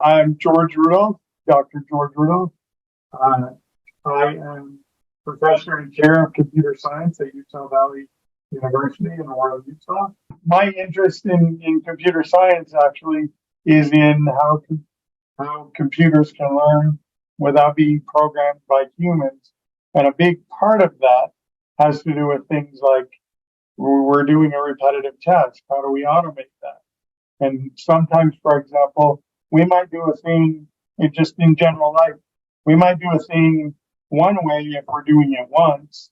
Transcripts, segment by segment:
I'm George Rudolph, Dr. George Rudolph. Uh, I am professor and chair of computer science at Utah Valley University in Aurora, Utah. My interest in computer science actually is in how computers can learn without being programmed by humans. And a big part of that has to do with things like we're doing a repetitive task. How do we automate that? And sometimes, for example, we might do a thing just in general life. We might do a thing one way if we're doing it once,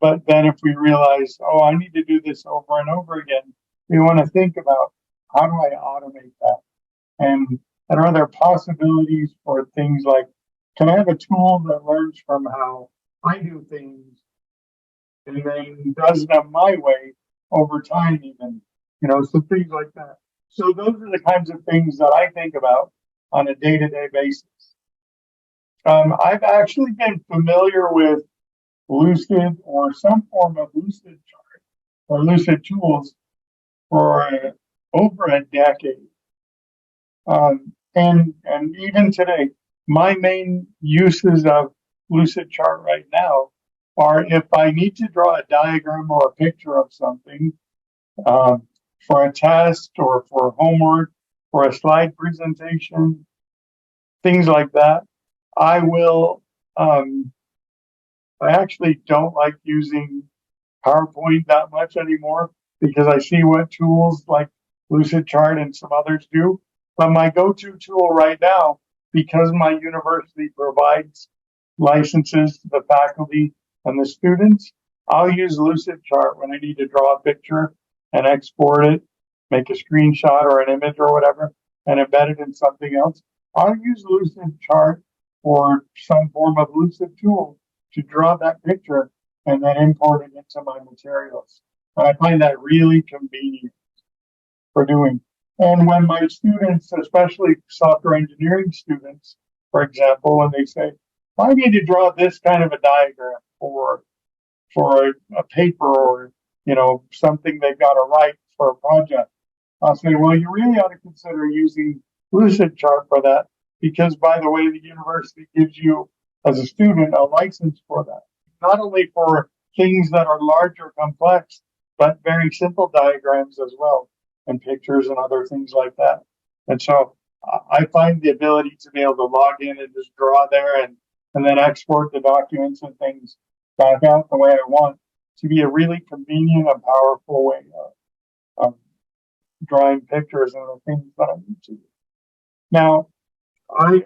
but then if we realize, oh, I need to do this over and over again, we want to think about how do I automate that? And, and are there possibilities for things like, can I have a tool that learns from how I do things and then does them my way over time even, so things like that. So those are the kinds of things that I think about on a day-to-day basis. I've actually been familiar with Lucid or some form of Lucid chart or Lucid tools for over a decade. And even today, my main uses of Lucidchart right now are if I need to draw a diagram or a picture of something for a test or for homework, for a slide presentation, things like that. I will, I actually don't like using PowerPoint that much anymore because I see what tools like Lucidchart and some others do. But my go-to tool right now, because my university provides licenses to the faculty and the students, I'll use Lucidchart when I need to draw a picture and export it, make a screenshot or an image or whatever, and embed it in something else. I'll use Lucidchart or some form of Lucid tool to draw that picture and then import it into my materials. And I find that really convenient for doing. And when my students, especially software engineering students, for example, when they say, I need to draw this kind of a diagram for a paper or, something they've got to write for a project, I'll say, well, you really ought to consider using Lucidchart for that because, by the way, the university gives you, as a student, a license for that. Not only for things that are large or complex, but very simple diagrams as well, and pictures and other things like that. And so I find the ability to be able to log in and just draw there and then export the documents and things back out the way I want to be a really convenient and powerful way of drawing pictures and the things that I need to do. Now, I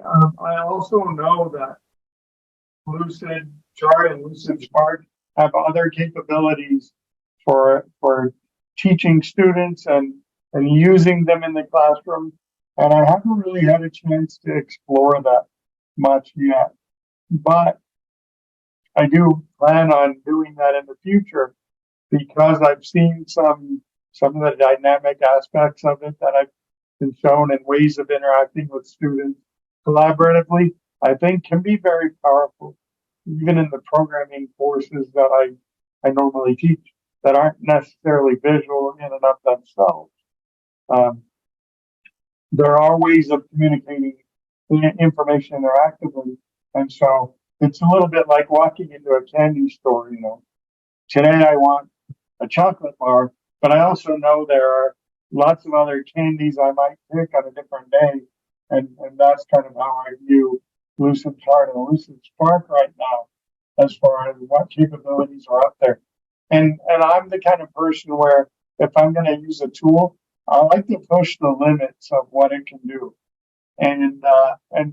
also know that Lucidchart and Lucidspark have other capabilities for teaching students and using them in the classroom. And I haven't really had a chance to explore that much yet. But I do plan on doing that in the future because I've seen some of the dynamic aspects of it that I've been shown and ways of interacting with students collaboratively, I think can be very powerful, even in the programming courses that I normally teach that aren't necessarily visual in and of themselves. There are ways of communicating information interactively. And so it's a little bit like walking into a candy store, Today I want a chocolate bar, but I also know there are lots of other candies I might pick on a different day. And that's kind of how I view Lucidchart and Lucidspark right now, as far as what capabilities are out there. And I'm the kind of person where if I'm going to use a tool, I like to push the limits of what it can do. And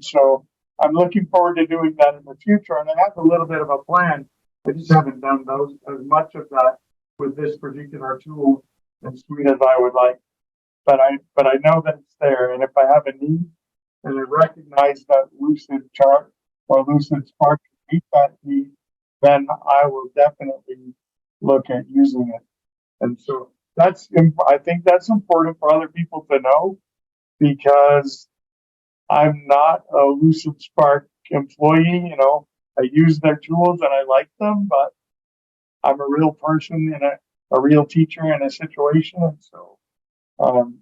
so I'm looking forward to doing that in the future. And I have a little bit of a plan. I just haven't done as much of that with this particular tool and suite as I would like. But I know that it's there. And if I have a need and I recognize that Lucidchart or Lucidspark can meet that need, then I will definitely look at using it. And so I think that's important for other people to know because I'm not a Lucidspark employee, I use their tools and I like them, but I'm a real person and a real teacher in a situation. And so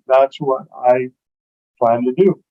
that's what I plan to do.